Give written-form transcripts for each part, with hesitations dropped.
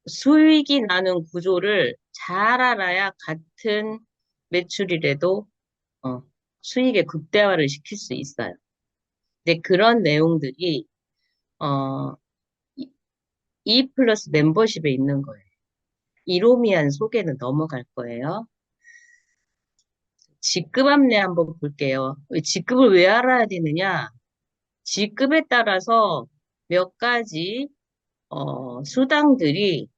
수익이 나는 구조를 잘 알아야 같은 매출이라도 어, 수익의 극대화를 시킬 수 있어요. 근데 그런 내용들이 어, E 플러스 멤버십에 있는 거예요. 이로미안 소개는 넘어갈 거예요. 직급 안내 한번 볼게요. 직급을 왜 알아야 되느냐? 직급에 따라서 몇 가지 수당들이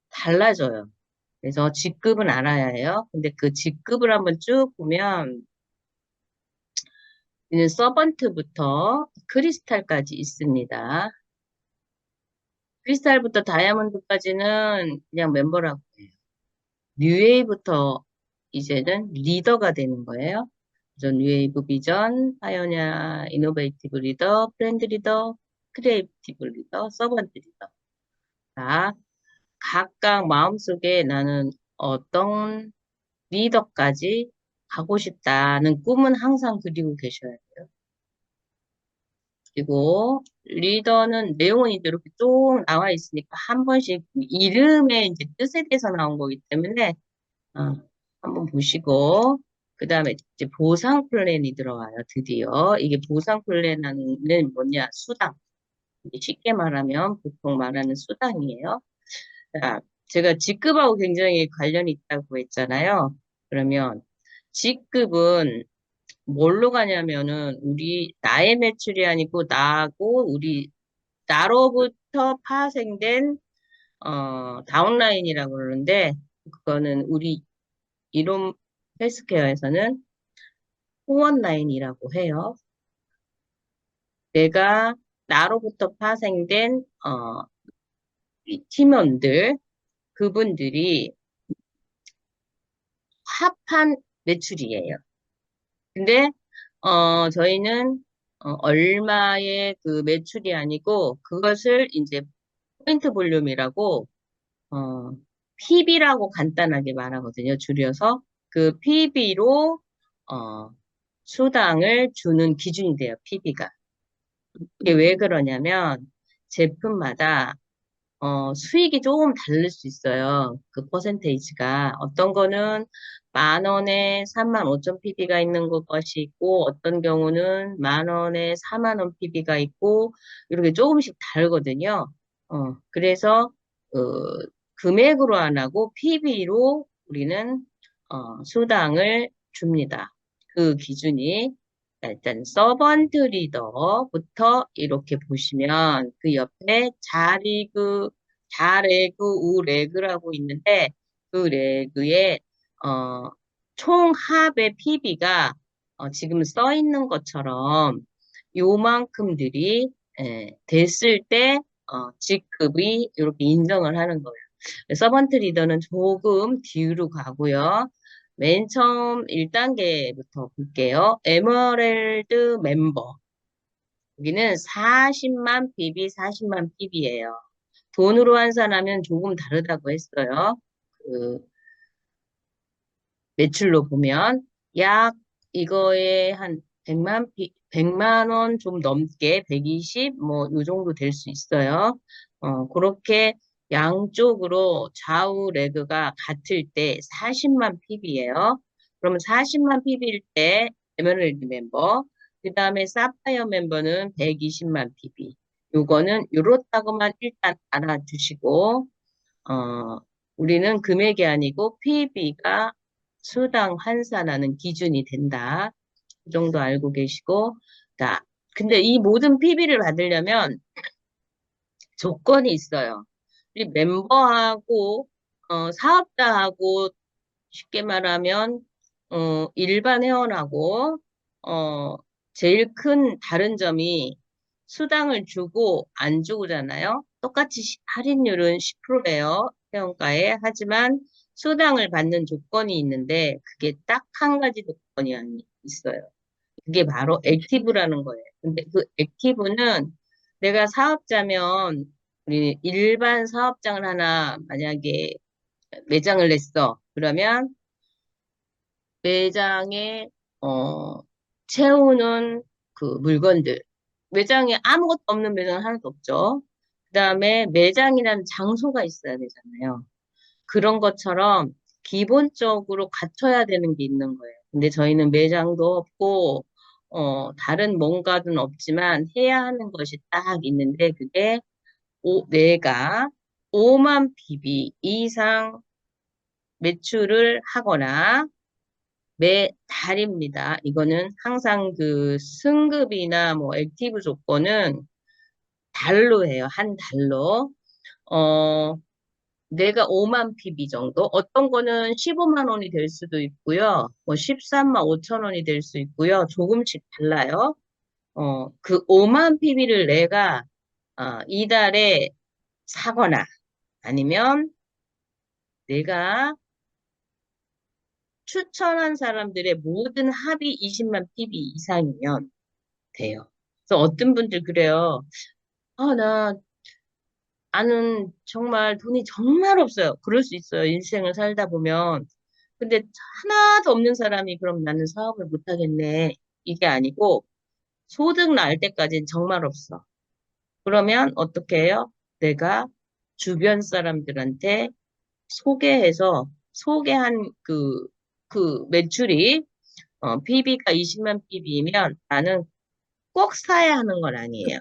달라져요. 그래서 직급은 알아야 해요. 근데 그 직급을 한번 쭉 보면 이는 서번트부터 크리스탈까지 있습니다. 크리스탈부터 다이아몬드까지는 그냥 멤버라고 해요. 뉴웨이부터 이제는 리더가 되는 거예요. 그래서 뉴웨이브 비전, 파이오니아, 이노베이티브 리더, 브랜드 리더, 크리에이티브 리더, 서번트 리더. 자, 각각 마음속에 나는 어떤 리더까지 가고 싶다는 꿈은 항상 그리고 계셔야 돼요. 그리고 리더는 내용은 이제 이렇게 쭉 나와 있으니까 한 번씩 이름의 이제 뜻에 대해서 나온 거기 때문에 어, 한번 보시고 그 다음에 이제 보상 플랜이 들어와요. 드디어 이게 보상 플랜은 뭐냐? 수당. 이게 쉽게 말하면 보통 말하는 수당이에요. 자, 제가 직급하고 굉장히 관련이 있다고 했잖아요. 그러면 직급은 뭘로 가냐면은 우리 나의 매출이 아니고 나하고 우리 나로부터 파생된 다운라인이라고 그러는데 그거는 우리 이론 헬스케어에서는 후원 라인이라고 해요. 내가 나로부터 파생된 이 팀원들 그분들이 합한 매출이에요. 근데 저희는 얼마의 그 매출이 아니고 그것을 이제 포인트 볼륨이라고 어, PB라고 간단하게 말하거든요. 줄여서 그 PB로 수당을 주는 기준이 돼요. PB가. 이게 왜 그러냐면 제품마다 수익이 조금 다를 수 있어요. 그 퍼센테이지가. 어떤 거는 10,000원에 35,000 PB가 있는 것이 있고, 어떤 경우는 10,000원에 40,000원 PB가 있고, 이렇게 조금씩 다르거든요. 그래서, 금액으로 안 하고 PB로 우리는, 수당을 줍니다. 그 기준이. 일단 서번트 리더부터 이렇게 보시면 그 옆에 자리그, 자레그, 우레그라고 있는데 그 레그에 어, 총 합의 PB가 지금 써 있는 것처럼 요만큼들이 됐을 때 직급이 이렇게 인정을 하는 거예요. 서번트 리더는 조금 뒤로 가고요. 맨 처음 1단계부터 볼게요. 에머랄드 멤버. 여기는 40만 PB, 40만 PB예요. 돈으로 환산하면 조금 다르다고 했어요. 그 매출로 보면 약 이거에 한 100만 원 좀 넘게 120, 뭐, 요 정도 될 수 있어요. 그렇게 양쪽으로 좌우 레그가 같을 때 40만 PB예요. 그러면 40만 PB일 때 에메랄드 멤버, 그 다음에 사파이어 멤버는 120만 PB. 요거는 요렇다고만 일단 알아두시고, 우리는 금액이 아니고 PB가 수당 환산하는 기준이 된다. 그 정도 알고 계시고, 자, 근데 이 모든 PB를 받으려면 조건이 있어요. 우리 멤버하고, 사업자하고, 쉽게 말하면, 일반 회원하고, 어, 제일 큰 다른 점이 수당을 주고 안 주고잖아요. 똑같이 할인율은 10%예요. 회원가에. 하지만 수당을 받는 조건이 있는데, 그게 딱 한 가지 조건이 있어요. 그게 바로 액티브라는 거예요. 근데 그 액티브는 내가 사업자면 우리 일반 사업장을 하나 만약에 매장을 냈어. 그러면 매장에 어 채우는 그 물건들 매장에 아무것도 없는 매장은 하나도 없죠. 그다음에 매장이라는 장소가 있어야 되잖아요. 그런 것처럼 기본적으로 갖춰야 되는 게 있는 거예요. 근데 저희는 매장도 없고, 다른 뭔가는 없지만 해야 하는 것이 딱 있는데, 그게 내가 5만 PB 이상 매출을 하거나 매 달입니다. 이거는 항상 그 승급이나 뭐 액티브 조건은 달로 해요. 한 달로. 어, 내가 5만 PB 정도? 어떤 거는 15만 원이 될 수도 있고요. 뭐 13만 5천 원이 될 수 있고요. 조금씩 달라요. 그 5만 PB를 내가 이달에 사거나 아니면 내가 추천한 사람들의 모든 합이 20만 PB 이상이면 돼요. 그래서 어떤 분들 그래요. 나 나는 정말 돈이 정말 없어요. 그럴 수 있어요. 인생을 살다 보면. 근데 하나도 없는 사람이 그럼 나는 사업을 못 하겠네. 이게 아니고 소득 날 때까지는 정말 없어. 그러면 어떻게 해요? 내가 주변 사람들한테 소개한 그 매출이 PB가 20만 PB이면 나는 꼭 사야 하는 건 아니에요.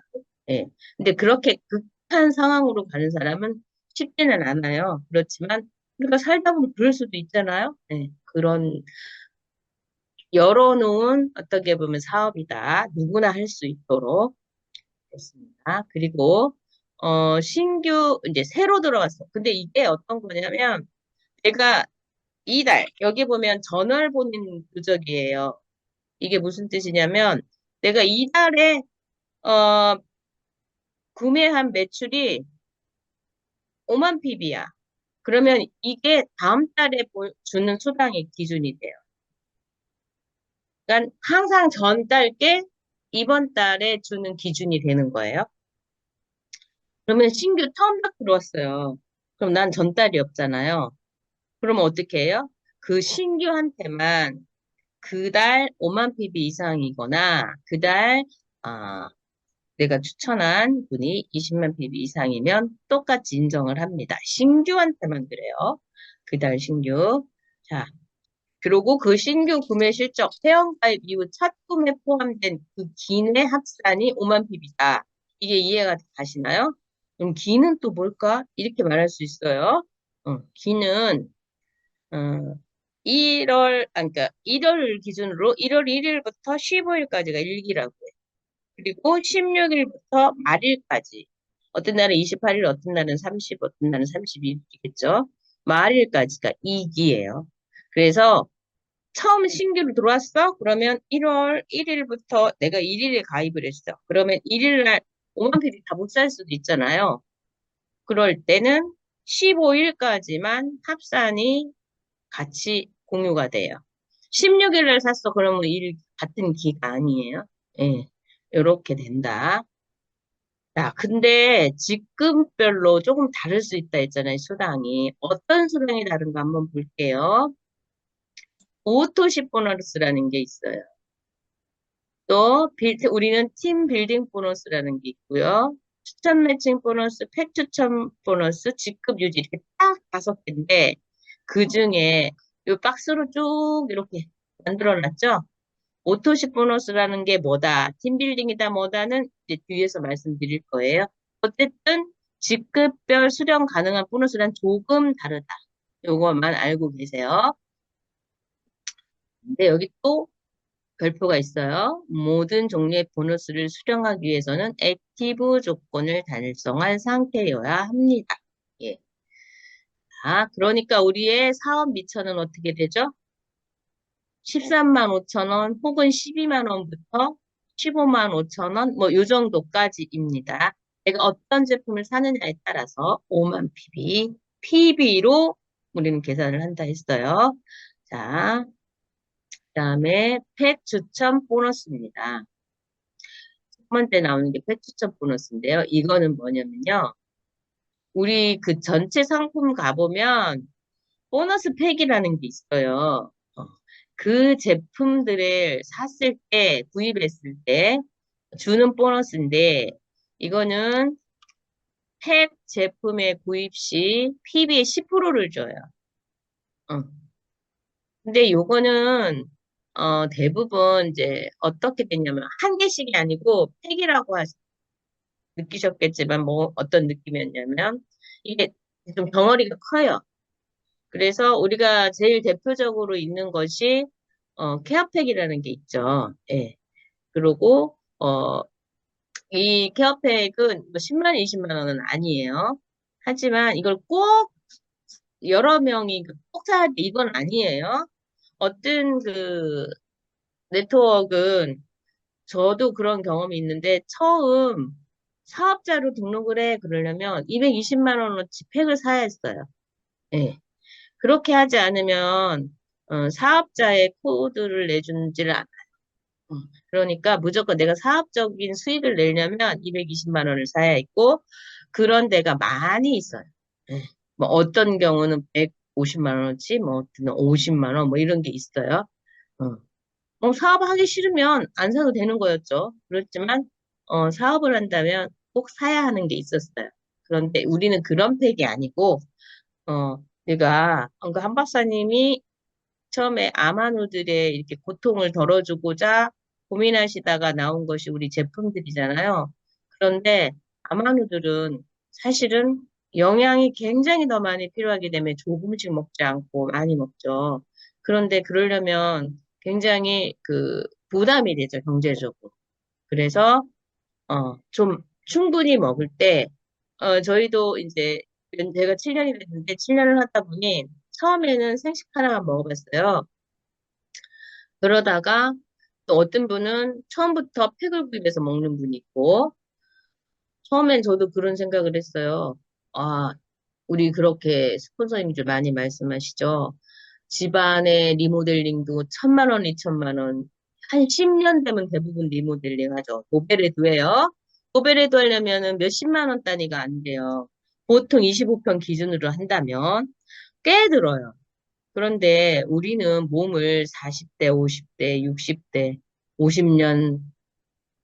예. 근데 그렇게 극한 상황으로 가는 사람은 쉽지는 않아요. 그렇지만 우리가 살다 보면 그럴 수도 있잖아요. 예. 그런 열어놓은 어떻게 보면 사업이다. 누구나 할 수 있도록 됐습니다. 그리고 신규 이제 새로 들어왔어. 근데 이게 어떤 거냐면 제가 이달 여기 보면 전월 본인 누적이에요. 이게 무슨 뜻이냐면 내가 이달에 어, 구매한 매출이 5만 PB야. 그러면 이게 다음 달에 주는 수당의 기준이 돼요. 그러니까 항상 전달 게 이번 달에 주는 기준이 되는 거예요. 그러면 신규 처음 딱 들어왔어요. 그럼 난 전달이 없잖아요. 그러면 어떻게 해요? 그 신규한테만 그달 5만 PB 이상이거나 그달 아, 내가 추천한 분이 20만 PB 이상이면 똑같이 인정을 합니다. 신규한테만 그래요. 그달 신규. 자, 그리고 그 신규 구매 실적 회원가입 이후 첫 구매 포함된 그 기내 합산이 5만 PB다. 이게 이해가 가시나요? 그럼 기는 또 뭘까? 이렇게 말할 수 있어요. 기는 어, 그러니까 1월 기준으로 1월 1일부터 15일까지가 일기라고 해요. 그리고 16일부터 말일까지. 어떤 날은 28일, 어떤 날은 30, 어떤 날은 32일이겠죠. 말일까지가 2기예요. 그래서 처음 신규로 들어왔어? 그러면 1월 1일부터 내가 1일에 가입을 했어. 그러면 1일 날 5만 PB 다 못 살 수도 있잖아요. 그럴 때는 15일까지만 합산이 같이 공유가 돼요. 16일 날 샀어. 그러면 같은 기가 아니에요. 예. 이렇게 된다. 자, 근데 직급별로 조금 다를 수 있다 했잖아요, 수당이. 어떤 수당이 다른가 한번 볼게요. 오토십 보너스라는 게 있어요. 또 우리는 팀 빌딩 보너스라는 게 있고요. 추천 매칭 보너스, 팩 추천 보너스, 직급 유지 이렇게 딱 5개인데 그 중에 이 박스로 쭉 이렇게 만들어놨죠. 오토십 보너스라는 게 뭐다, 팀빌딩이다 뭐다는 이제 뒤에서 말씀드릴 거예요. 어쨌든 직급별 수령 가능한 보너스랑 조금 다르다. 요것만 알고 계세요. 근데 여기 또 별표가 있어요. 모든 종류의 보너스를 수령하기 위해서는 액티브 조건을 달성한 상태여야 합니다. 예. 그러니까 우리의 사업 미천은 어떻게 되죠? 13만 5천 원 혹은 12만 원부터 15만 5천 원, 뭐, 요 정도까지입니다. 내가 어떤 제품을 사느냐에 따라서 5만 PB, PB로 우리는 계산을 한다 했어요. 자, 그다음에 펫 추천 보너스입니다. 첫 번째 나오는 게 펫 추천 보너스인데요. 이거는 뭐냐면요. 우리 그 전체 상품 가보면 보너스 팩이라는 게 있어요. 그 제품들을 샀을 때, 구입했을 때 주는 보너스인데, 이거는 팩 제품의 구입 시 PB의 10%를 줘요. 어. 근데 요거는 대부분 이제 어떻게 됐냐면 한 개씩이 아니고 팩이라고 느끼셨겠지만 뭐 어떤 느낌이었냐면 이게 좀 덩어리가 커요. 그래서 우리가 제일 대표적으로 있는 것이 케어팩이라는 게 있죠. 예. 그리고 이 케어팩은 뭐 10만 원, 20만 원은 아니에요. 하지만 이걸 꼭 여러 명이 꼭 사야 돼 이건 아니에요. 어떤 그 네트워크는 저도 그런 경험이 있는데 처음 사업자로 등록을 해 그러려면 220만 원어치 팩을 사야 했어요. 예. 그렇게 하지 않으면 사업자의 코드를 내주지를 않아요. 어, 그러니까 무조건 내가 사업적인 수익을 내려면 220만 원을 사야 있고 그런 데가 많이 있어요. 예. 뭐 어떤 경우는 150만 원어치, 뭐 어떤 50만 원, 뭐 이런 게 있어요. 어. 사업하기 싫으면 안 사도 되는 거였죠. 그렇지만 사업을 한다면 꼭 사야 하는 게 있었어요. 그런데 우리는 그런 팩이 아니고 내가 그 한 박사님이 처음에 아마노들의 이렇게 고통을 덜어주고자 고민하시다가 나온 것이 우리 제품들이잖아요. 그런데 아마노들은 사실은 영양이 굉장히 더 많이 필요하기 때문에 조금씩 먹지 않고 많이 먹죠. 그런데 그러려면 굉장히 그 부담이 되죠, 경제적으로. 그래서 좀 충분히 먹을 때 저희도 이제 제가 7년이 됐는데 7년을 하다 보니 처음에는 생식 하나만 먹어봤어요. 그러다가 또 어떤 분은 처음부터 팩을 구입해서 먹는 분이 있고 처음엔 저도 그런 생각을 했어요. 아, 우리 그렇게 스폰서님들 많이 말씀하시죠. 집안의 리모델링도 1,000만 원, 2,000만 원. 한 10년 되면 대부분 리모델링 하죠. 도배레도예요. 도배레도 하려면은 몇십만 원 단위가 안 돼요. 보통 25평 기준으로 한다면 꽤 들어요. 그런데 우리는 몸을 40대, 50대, 60대, 50년,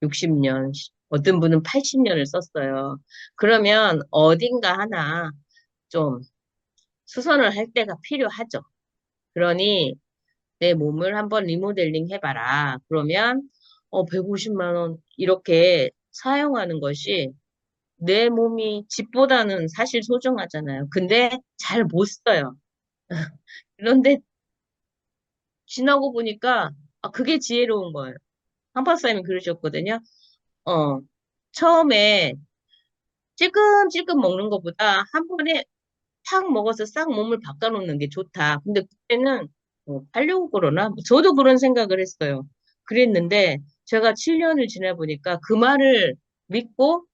60년, 어떤 분은 80년을 썼어요. 그러면 어딘가 하나 좀 수선을 할 때가 필요하죠. 그러니 내 몸을 한번 리모델링 해봐라. 그러면 150만 원 이렇게 사용하는 것이 내 몸이 집보다는 사실 소중하잖아요. 근데 잘 못 써요. 그런데 지나고 보니까 그게 지혜로운 거예요. 한박사님이 그러셨거든요. 어, 처음에 찔끔찔끔 먹는 것보다 한 번에 탁 먹어서 싹 몸을 바꿔놓는 게 좋다. 근데 그때는 하려고 그러나? 저도 그런 생각을 했어요. 그랬는데 제가 7년을 지나 보니까 그 말을 믿고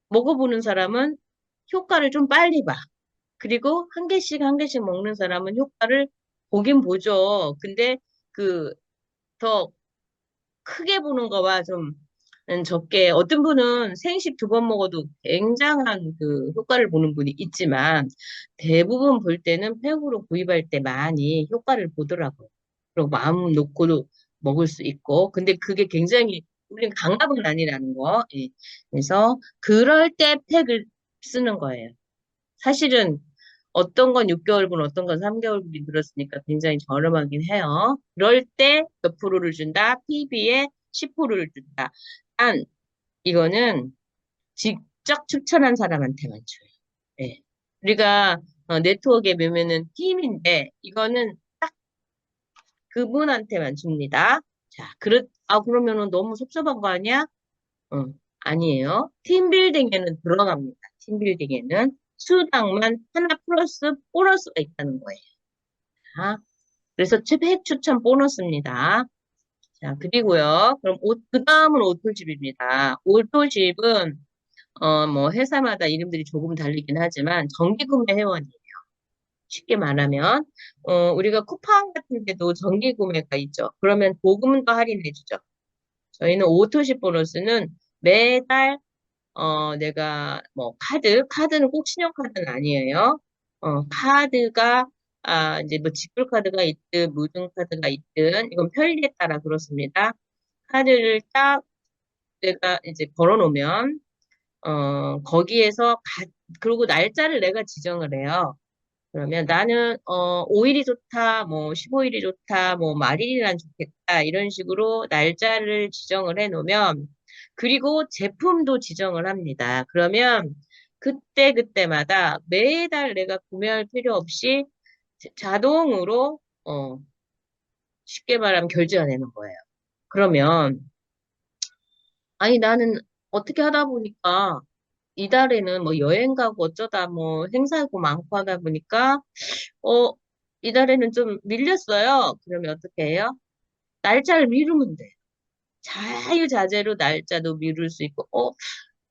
먹어보는 사람은 효과를 좀 빨리 봐. 그리고 한 개씩 한 개씩 먹는 사람은 효과를 보긴 보죠. 근데 그 더 크게 보는 거와 좀 적게 어떤 분은 생식 2번 먹어도 굉장한 그 효과를 보는 분이 있지만 대부분 볼 때는 팩으로 구입할 때 많이 효과를 보더라고요. 그리고 마음 놓고도 먹을 수 있고 근데 그게 굉장히 우리는 강압은 아니라는 거. 예. 그래서 그럴 때 팩을 쓰는 거예요. 사실은 어떤 건 6개월분, 어떤 건 3개월분이 들었으니까 굉장히 저렴하긴 해요. 그럴 때 몇 프로를 준다? PB에 10%를 준다. 단, 이거는 직접 추천한 사람한테만 줘요. 네. 우리가 네트워크에 매면은 팀인데, 이거는 딱 그분한테만 줍니다. 자, 그러면은 너무 섭섭한 거 아니야? 아니에요. 팀빌딩에는 들어갑니다. 팀빌딩에는 수당만 하나 플러스 보너스가 있다는 거예요. 자, 그래서 책 추천 보너스입니다. 자, 그리고요. 그럼 그 다음은 오토집입니다. 오토집은, 뭐, 회사마다 이름들이 조금 다르긴 하지만, 정기구매 회원이에요. 쉽게 말하면, 우리가 쿠팡 같은 데도 정기구매가 있죠. 그러면 보금도 할인해주죠. 저희는 오토십 보너스는 매달 내가 뭐 카드는 꼭 신용카드는 아니에요. 카드가 이제 뭐 지불카드가 있든 무등카드가 있든 이건 편리에 따라 그렇습니다. 카드를 딱 내가 이제 걸어놓으면 거기에서 그리고 날짜를 내가 지정을 해요. 그러면 나는 5일이 좋다, 뭐 15일이 좋다, 뭐 말일이란 좋겠다 이런 식으로 날짜를 지정을 해 놓으면 그리고 제품도 지정을 합니다. 그러면 그때 그때마다 매달 내가 구매할 필요 없이 자동으로 쉽게 말하면 결제가 되는 거예요. 그러면 아니 나는 어떻게 하다 보니까 이달에는 뭐 여행 가고 어쩌다 뭐 행사고 많고 하다 보니까 어, 이달에는 좀 밀렸어요. 그러면 어떻게 해요? 날짜를 미루면 돼. 자유자재로 날짜도 미룰 수 있고,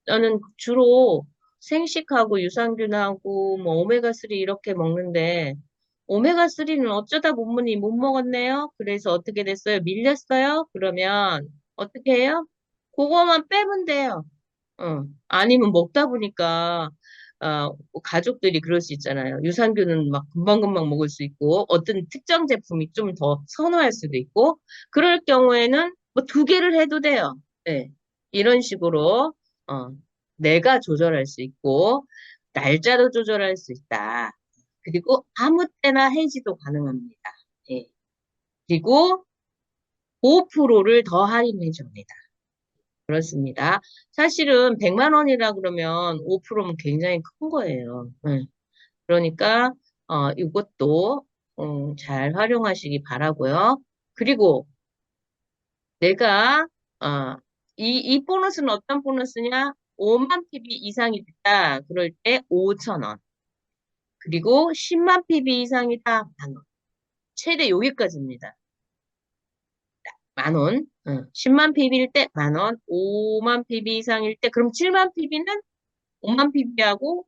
나는 주로 생식하고 유산균하고 뭐 오메가3 이렇게 먹는데, 오메가3는 어쩌다 보니 못 먹었네요. 그래서 어떻게 됐어요? 밀렸어요? 그러면 어떻게 해요? 그거만 빼면 돼요. 아니면 먹다 보니까, 뭐 가족들이 그럴 수 있잖아요. 유산균은 막 금방금방 먹을 수 있고, 어떤 특정 제품이 좀 더 선호할 수도 있고, 그럴 경우에는 뭐 두 개를 해도 돼요. 네. 이런 식으로, 어, 내가 조절할 수 있고, 날짜도 조절할 수 있다. 그리고 아무 때나 해지도 가능합니다. 예. 그리고 5%를 더 할인해 줍니다. 그렇습니다. 사실은 100만 원이라 그러면 5%면 굉장히 큰 거예요. 그러니까 이것도 잘 활용하시기 바라고요. 그리고 내가 어, 이 보너스는 어떤 보너스냐? 5만 PB 이상이 됐다. 그럴 때 5천 원. 그리고 10만 PB 이상이다. 만 원. 최대 여기까지입니다. 만 원. 10만 PB일 때 만 원. 5만 PB 이상일 때 그럼 7만 PB는 5만 PB하고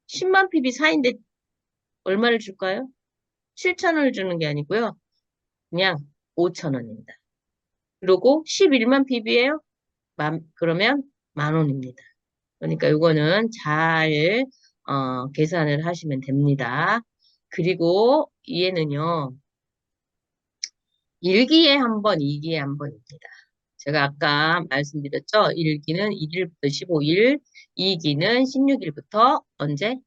10만 PB 사이인데 얼마를 줄까요? 7천 원을 주는 게 아니고요. 그냥 5천 원입니다. 그리고 11만 PB예요? 그러면 만 원입니다. 그러니까 이거는 잘 계산을 하시면 됩니다. 그리고 얘는요. 1기에 한 번, 2기에 한 번입니다. 제가 아까 말씀드렸죠? 1기는 1일부터 15일, 2기는 16일부터 언제?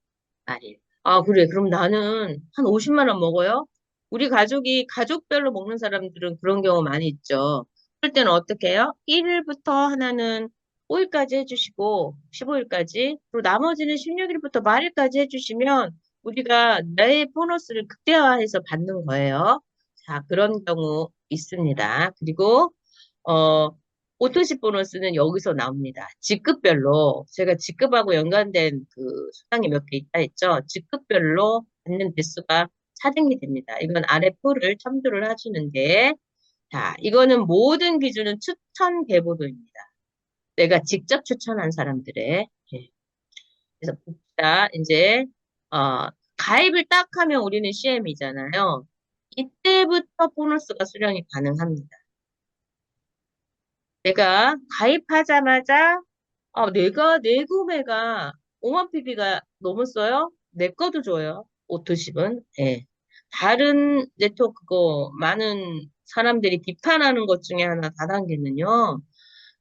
말일. 아, 그래. 그럼 나는 한 50만 원 먹어요? 우리 가족이 가족별로 먹는 사람들은 그런 경우 많이 있죠. 그럴 때는 어떻게 해요? 1일부터 하나는 5일까지 해주시고, 15일까지, 그리고 나머지는 16일부터 말일까지 해주시면 우리가 내 보너스를 극대화해서 받는 거예요. 자, 그런 경우 있습니다. 그리고, 어, 오토시 보너스는 여기서 나옵니다. 직급별로 제가 직급하고 연관된 그 수당이 몇 개 있다 했죠. 직급별로 받는 대수가 차등이 됩니다. 이건 아래 표를 첨부를 하시는데 자, 이거는 모든 기준은 추천 계보도입니다. 내가 직접 추천한 사람들의 예. 그래서 봅시다. 이제 어, 가입을 딱 하면 우리는 CM이잖아요. 이때부터 보너스가 수령이 가능합니다. 내가 가입하자마자 내가 내 구매가 5만 PB가 넘었어요? 내 거도 줘요. 오토십은. 예. 다른 네트워크고 많은 사람들이 비판하는 것 중에 하나 다단계는요.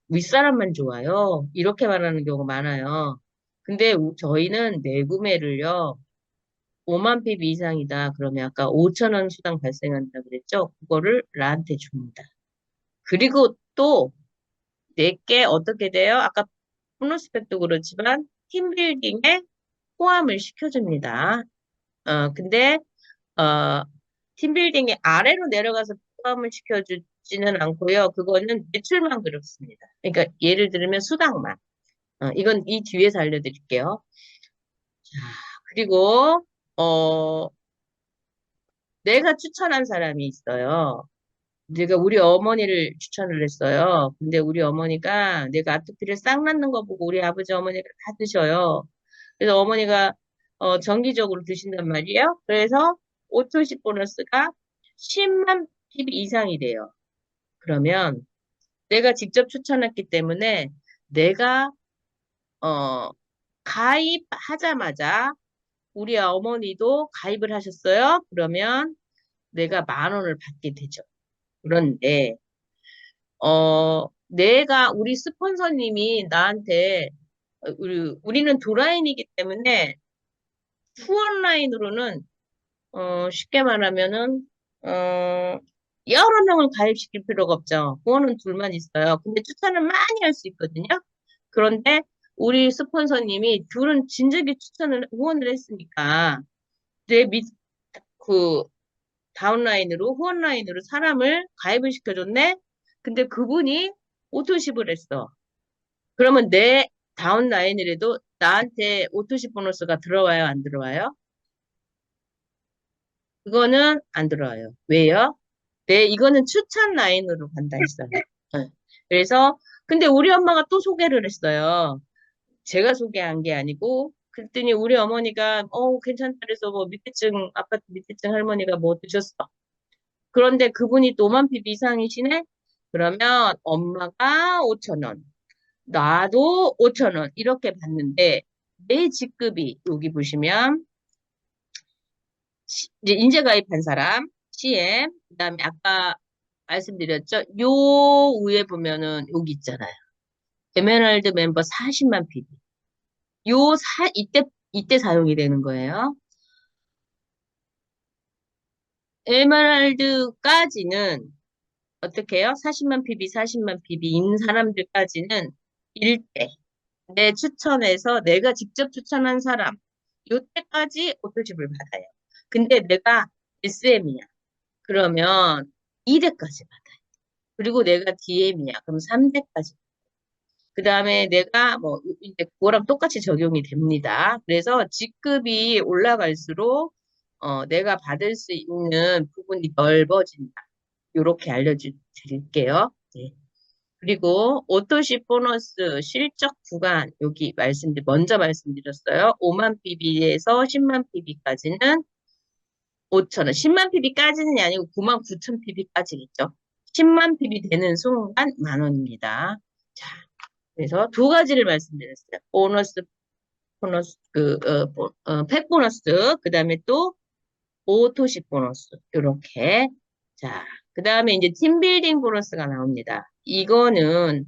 윗사람만 좋아요. 이렇게 말하는 경우가 많아요. 근데 저희는 내 구매를요. 5만 PB 이상이다. 그러면 아까 5천 원 수당 발생한다 그랬죠? 그거를 나한테 줍니다. 그리고 또 내게 어떻게 돼요? 아까 보너스펙도 그렇지만 팀빌딩에 포함을 시켜줍니다. 근데 어, 팀빌딩이 아래로 내려가서 포함을 시켜주지는 않고요. 그거는 매출만 그렇습니다. 그러니까 예를 들면 수당만. 이건 이 뒤에서 알려드릴게요. 자, 그리고 어, 내가 추천한 사람이 있어요. 내가 우리 어머니를 추천을 했어요. 근데 우리 어머니가 내가 아토피를 싹 낳는 거 보고 우리 아버지 어머니가 다 드셔요. 그래서 어머니가 정기적으로 드신단 말이에요. 그래서 오토식 보너스가 10만 PB 이상이 돼요. 그러면 내가 직접 추천했기 때문에 내가 어, 가입하자마자 우리 어머니도 가입을 하셨어요. 그러면 내가 만 원을 받게 되죠. 그런데 내가 우리 스폰서님이 나한테 우리는 두 라인이기 때문에 후원 라인으로는 쉽게 말하면은, 여러 명을 가입시킬 필요가 없죠. 후원은 둘만 있어요. 근데 추천을 많이 할 수 있거든요. 그런데 우리 스폰서님이 둘은 진작에 후원을 했으니까, 내 그, 다운라인으로, 후원라인으로 사람을 가입을 시켜줬네? 근데 그분이 오토십을 했어. 그러면 내 다운라인이라도 나한테 오토십 보너스가 들어와요, 안 들어와요? 그거는 안 들어와요. 왜요? 네, 이거는 추천 라인으로 간다 했어요. 네. 그래서, 근데 우리 엄마가 또 소개를 했어요. 제가 소개한 게 아니고, 그랬더니 우리 어머니가, 괜찮다 그래서 뭐 아파트 밑에층 할머니가 뭐 드셨어. 그런데 그분이 또만 PB 이상이시네? 그러면 엄마가 5천 원, 나도 5천 원, 이렇게 받는데, 내 직급이, 여기 보시면, 이제 인제 가입한 사람, CM, 그다음에 아까 말씀드렸죠? 요 위에 보면은 여기 있잖아요. 에메랄드 멤버 40만 PB. 이때 사용이 되는 거예요. 에메랄드까지는 어떻게 해요? 40만 PB, 40만 PB인 사람들까지는 일대 내 추천해서 내가 직접 추천한 사람, 요때까지 오토집을 받아요. 근데 내가 SM이야. 그러면 2대까지 받아요. 그리고 내가 DM이야. 그럼 3대까지. 그 다음에 내가 뭐, 이제 그거랑 똑같이 적용이 됩니다. 그래서 직급이 올라갈수록, 내가 받을 수 있는 부분이 넓어진다. 이렇게 알려드릴게요. 네. 그리고 오토시 보너스 실적 구간, 여기 먼저 말씀드렸어요. 5만 PB에서 10만 PB까지는 5천 원. 10만 PB까지는 아니고 9만 9천 PB까지겠죠. 10만 PB 되는 순간 만 원입니다. 자, 그래서 두 가지를 말씀드렸어요. 팩 보너스, 그 다음에 또 오토식 보너스, 요렇게. 자, 그 다음에 이제 팀빌딩 보너스가 나옵니다. 이거는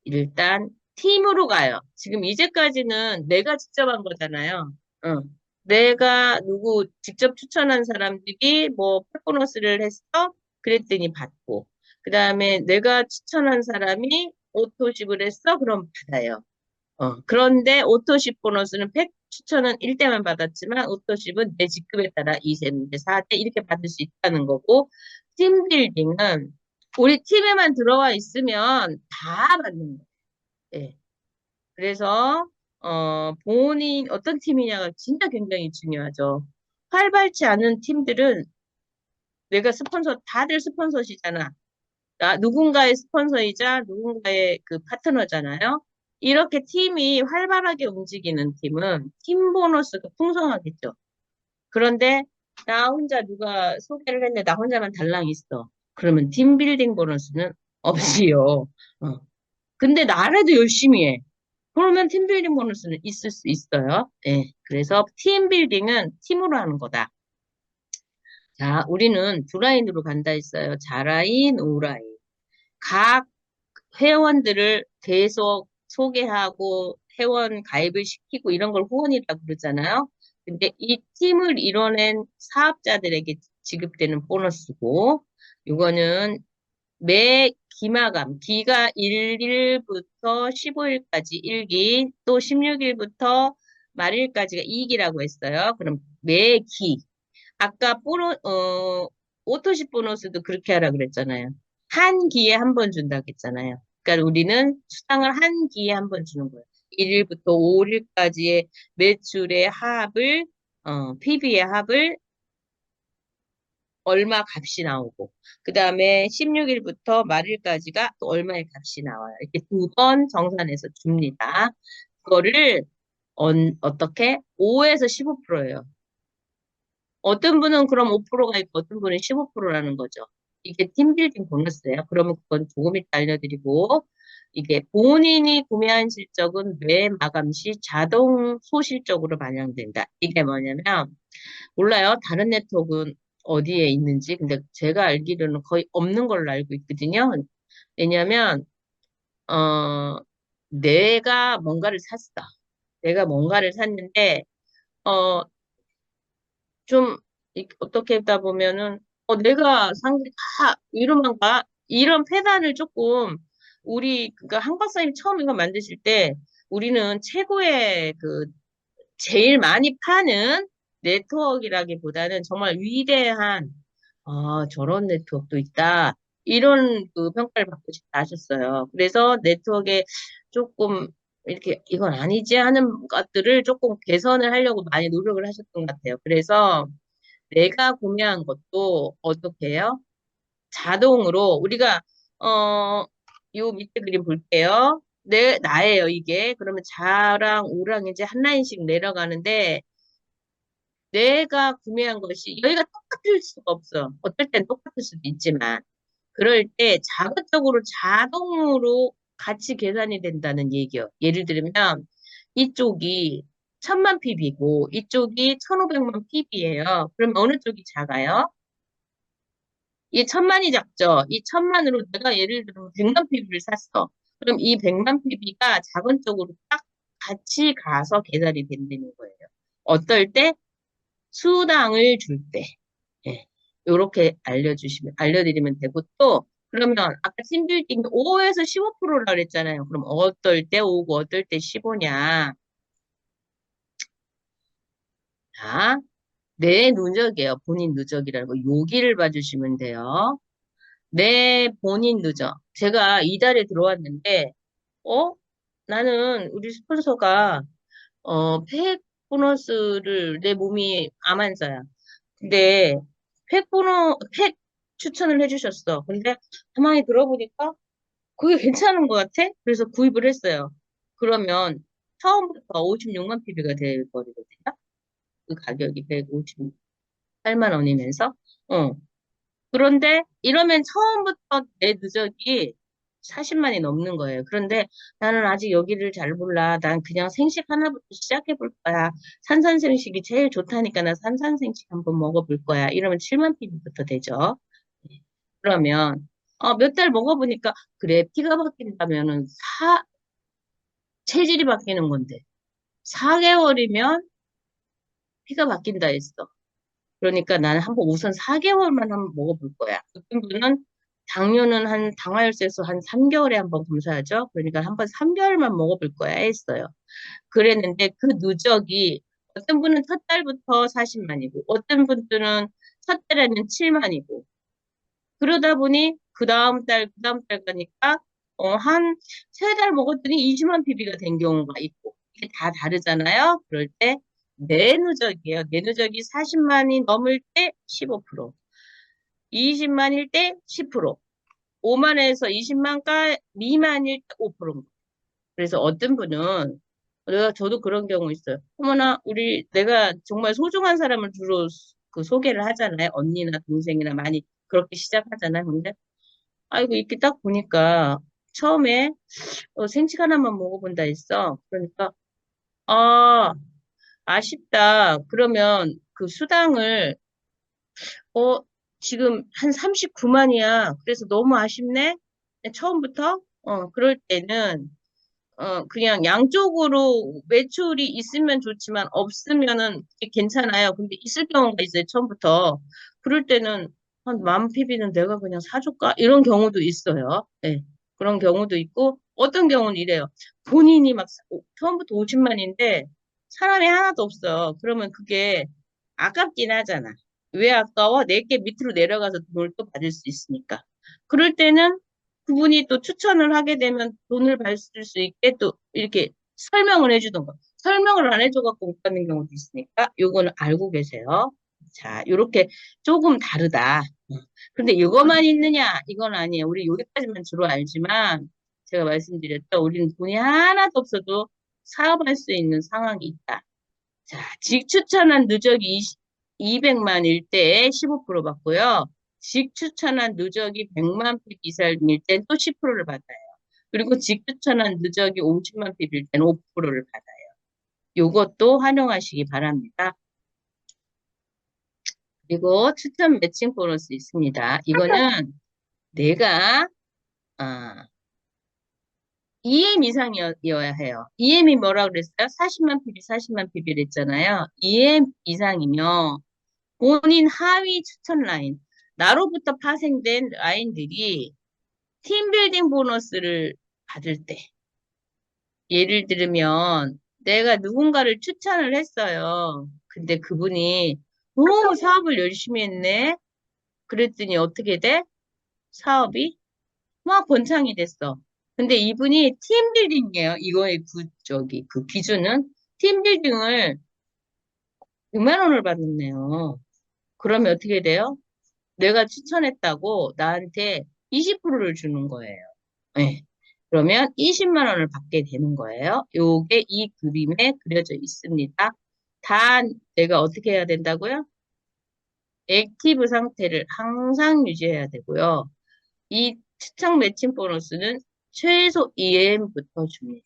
일단 팀으로 가요. 지금 이제까지는 내가 직접 한 거잖아요. 응. 내가 누구 직접 추천한 사람들이 뭐 팩 보너스를 했어? 그랬더니 받고. 그 다음에 내가 추천한 사람이 오토십을 했어? 그럼 받아요. 그런데 오토십 보너스는 팩 추천은 1대만 받았지만 오토십은 내 직급에 따라 2세, 4대 이렇게 받을 수 있다는 거고 팀빌딩은 우리 팀에만 들어와 있으면 다 받는 거예요. 예. 그래서 본인 어떤 팀이냐가 진짜 굉장히 중요하죠. 활발치 않은 팀들은 내가 다들 스폰서시잖아. 누군가의 스폰서이자 누군가의 그 파트너잖아요. 이렇게 팀이 활발하게 움직이는 팀은 팀 보너스가 풍성하겠죠. 그런데 나 혼자 누가 소개를 했는데 나 혼자만 달랑 있어. 그러면 팀 빌딩 보너스는 없지요. 어. 근데 나라도 열심히 해. 그러면 팀 빌딩 보너스는 있을 수 있어요. 예. 그래서 팀 빌딩은 팀으로 하는 거다. 자, 우리는 두 라인으로 간다 했어요. 자라인, 오라인. 각 회원들을 계속 소개하고 회원 가입을 시키고 이런 걸 후원이라고 그러잖아요. 근데 이 팀을 이뤄낸 사업자들에게 지급되는 보너스고, 이거는 매 기마감, 기가 1일부터 15일까지 1기, 또 16일부터 말일까지가 2기라고 했어요. 그럼 매 기. 아까 오토십 보너스도 그렇게 하라 그랬잖아요. 한 기에 한 번 준다고 했잖아요. 그러니까 우리는 수당을 한 기에 한 번 주는 거예요. 1일부터 5일까지의 매출의 합을, PB의 합을 얼마 값이 나오고, 그 다음에 16일부터 말일까지가 또 얼마의 값이 나와요. 이렇게 두 번 정산해서 줍니다. 그거를 어떻게? 5에서 15%예요. 어떤 분은 그럼 5%가 있고 어떤 분은 15%라는 거죠. 이게 팀빌딩 보너스예요. 그러면 그건 조금 이따 알려드리고 이게 본인이 구매한 실적은 매 마감 시 자동 소실적으로 반영된다. 이게 뭐냐면 몰라요. 다른 네트워크는 어디에 있는지. 근데 제가 알기로는 거의 없는 걸로 알고 있거든요. 왜냐면 어 내가 뭔가를 샀어. 내가 뭔가를 샀는데, 어, 좀, 어떻게 하다 보면은, 내가 산 게 다 이런만가? 이런 패단을 조금, 그니까 한 박사님 처음 이거 만드실 때, 우리는 최고의 제일 많이 파는 네트워크라기보다는 정말 위대한, 저런 네트워크도 있다. 이런 평가를 받고 싶다 하셨어요. 그래서 네트워크에 조금 이건 아니지 하는 것들을 조금 개선을 하려고 많이 노력을 하셨던 것 같아요. 그래서 내가 구매한 것도 어떻게 해요? 자동으로 우리가 어, 요 밑에 그림 볼게요. 나예요, 이게. 그러면 자랑, 우랑 이제 한 라인씩 내려가는데 내가 구매한 것이 여기가 똑같을 수가 없어. 어떨 땐 똑같을 수도 있지만 그럴 때 자극적으로 자동으로 같이 계산이 된다는 얘기요. 예를 들면 이쪽이 1000만 PB고 이쪽이 1500만 PB예요. 그럼 어느 쪽이 작아요? 이 1000만이 작죠? 이 1000만으로 내가 예를 들면 100만 PB를 샀어. 그럼 이 100만 PB가 작은 쪽으로 딱 같이 가서 계산이 된다는 거예요. 어떨 때? 수당을 줄 때. 예. 요렇게 알려드리면 되고 또, 그러면 아까 팀빌딩 5에서 15%라 그랬잖아요. 그럼 어떨 때 5고 어떨 때 15냐. 자, 내 누적이에요. 본인 누적이라고. 여기를 봐주시면 돼요. 내 본인 누적. 제가 이달에 들어왔는데, 어? 나는 우리 스폰서가, 팩 보너스를 내 몸이 암 환자야. 근데 팩 추천을 해주셨어. 근데 가만히 들어보니까 그게 괜찮은 것 같아? 그래서 구입을 했어요. 그러면 처음부터 56만 PB가 될 거리거든요. 그 가격이 158만 원이면서. 어. 그런데 이러면 처음부터 내 누적이 40만이 넘는 거예요. 그런데 나는 아직 여기를 잘 몰라. 난 그냥 생식 하나부터 시작해 볼 거야. 산산생식이 제일 좋다니까 나 산산생식 한번 먹어볼 거야. 이러면 7만 피부부터 되죠. 네. 그러면 몇 달 먹어보니까 그래 피가 바뀐다면은 체질이 바뀌는 건데 4개월이면 피가 바뀐다 했어. 그러니까 나는 한번 우선 4개월만 한번 먹어볼 거야. 어떤 분은 당뇨는 당화혈색소 한 3개월에 한번 검사하죠. 그러니까 한번 3개월만 먹어볼 거야 했어요. 그랬는데 그 누적이 어떤 분은 첫 달부터 40만이고 어떤 분들은 첫 달에는 7만이고 그러다 보니 그 다음 달 가니까 한 세 달 먹었더니 20만 PB가 된 경우가 있고 이게 다 다르잖아요. 그럴 때 내누적이에요. 내누적이 40만이 넘을 때 15%, 20만일 때 10%, 5만에서 20만가 미만일 때 5%. 그래서 어떤 분은 저도 그런 경우 있어요. 어머나 내가 정말 소중한 사람을 주로 소개를 하잖아요. 언니나 동생이나 많이 그렇게 시작하잖아요. 근데 아이고, 이렇게 딱 보니까 처음에 생식 하나만 먹어본다 했어. 그러니까, 아, 아쉽다. 그러면 그 수당을, 어, 지금 한 39만이야. 그래서 너무 아쉽네? 처음부터? 그럴 때는 그냥 양쪽으로 매출이 있으면 좋지만 없으면은 괜찮아요. 근데 있을 경우가 있어요, 처음부터. 그럴 때는 한 만 PB는 내가 그냥 사줄까? 이런 경우도 있어요. 네. 그런 경우도 있고, 어떤 경우는 이래요. 본인이 처음부터 50만인데 사람이 하나도 없어. 그러면 그게 아깝긴 하잖아. 왜 아까워? 내게 밑으로 내려가서 돈을 또 받을 수 있으니까. 그럴 때는 그분이 또 추천을 하게 되면 돈을 받을 수 있게 또 이렇게 설명을 해주던가. 설명을 안 해줘갖고 못 받는 경우도 있으니까 요거는 알고 계세요. 자, 요렇게 조금 다르다. 근데 이거만 있느냐? 이건 아니에요. 우리 여기까지만 주로 알지만 제가 말씀드렸죠. 우리는 돈이 하나도 없어도 사업할 수 있는 상황이 있다. 자, 직추천한 누적이 200만일 때 15% 받고요. 직추천한 누적이 100만 핍 이상일 땐 또 10%를 받아요. 그리고 직추천한 누적이 50만 핍일 땐 5%를 받아요. 요것도 활용하시기 바랍니다. 그리고 추천 매칭 보너스 있습니다. 이거는 내가 아, 2M 이상이어야 해요. 2M이 뭐라 그랬어요? 40만 PB, 40만 PB를 했잖아요. 2M 이상이면 본인 하위 추천 라인, 나로부터 파생된 라인들이 팀빌딩 보너스를 받을 때, 예를 들면 내가 누군가를 추천을 했어요. 근데 그분이 너무 사업을 열심히 했네. 그랬더니 어떻게 돼? 사업이 막 번창이 됐어. 근데 이분이 팀빌딩이에요. 이거의 그 기준은 팀빌딩을 6만 원을 받았네요. 그러면 어떻게 돼요? 내가 추천했다고 나한테 20%를 주는 거예요. 네. 그러면 20만 원을 받게 되는 거예요. 요게 이 그림에 그려져 있습니다. 단, 내가 어떻게 해야 된다고요? 액티브 상태를 항상 유지해야 되고요. 이 추천 매칭 보너스는 최소 2M부터 줍니다.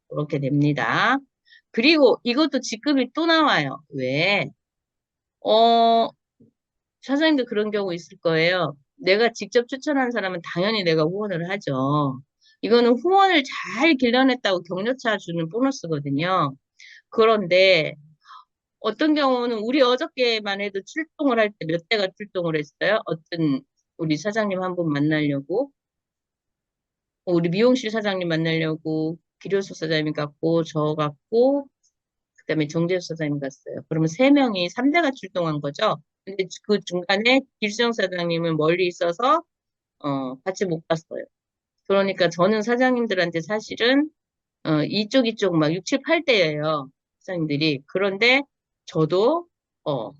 그렇게 됩니다. 그리고 이것도 지급이 또 나와요. 왜? 어, 사장님도 그런 경우 있을 거예요. 내가 직접 추천한 사람은 당연히 내가 후원을 하죠. 이거는 후원을 잘 길러냈다고 격려차 주는 보너스거든요. 그런데 어떤 경우는 우리 어저께만 해도 출동을 할 때 몇 대가 출동을 했어요. 어떤 우리 사장님 한 분 만나려고 우리 미용실 사장님 만나려고 기료소 사장님 갔고 저 갔고 그다음에 정재수 사장님 갔어요. 그러면 세 명이 3대가 출동한 거죠. 근데 그 중간에 길수영 사장님은 멀리 있어서 같이 못 갔어요. 그러니까 저는 사장님들한테 사실은 이쪽 막 6, 7, 8대예요. 사장님들이. 그런데 저도 어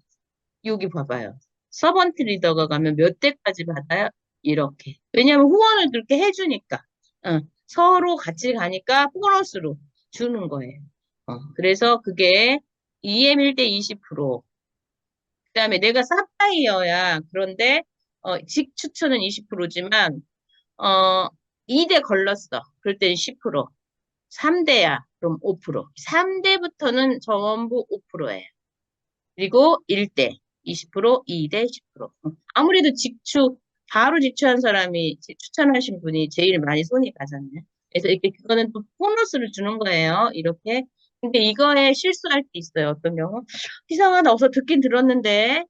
여기 봐봐요. 서번트 리더가 가면 몇 대까지 받아요? 이렇게. 왜냐면 후원을 그렇게 해주니까. 서로 같이 가니까 보너스로 주는 거예요. 그래서 그게 EM 1대 20%. 그다음에 내가 사파이어야. 그런데 직 추천은 20%지만 2대 걸렀어. 그럴 땐 10%. 3대야. 그럼 5%. 3대부터는 전부 5%예요. 그리고 1대 20%, 2대 10%. 아무래도 바로 직추한 사람이 추천하신 분이 제일 많이 손이 가잖아요. 그래서 이렇게 그거는 또 보너스를 주는 거예요. 이렇게. 근데 이거에 실수할 때 있어요. 어떤 경우? 이상하다. 어서 듣긴 들었는데,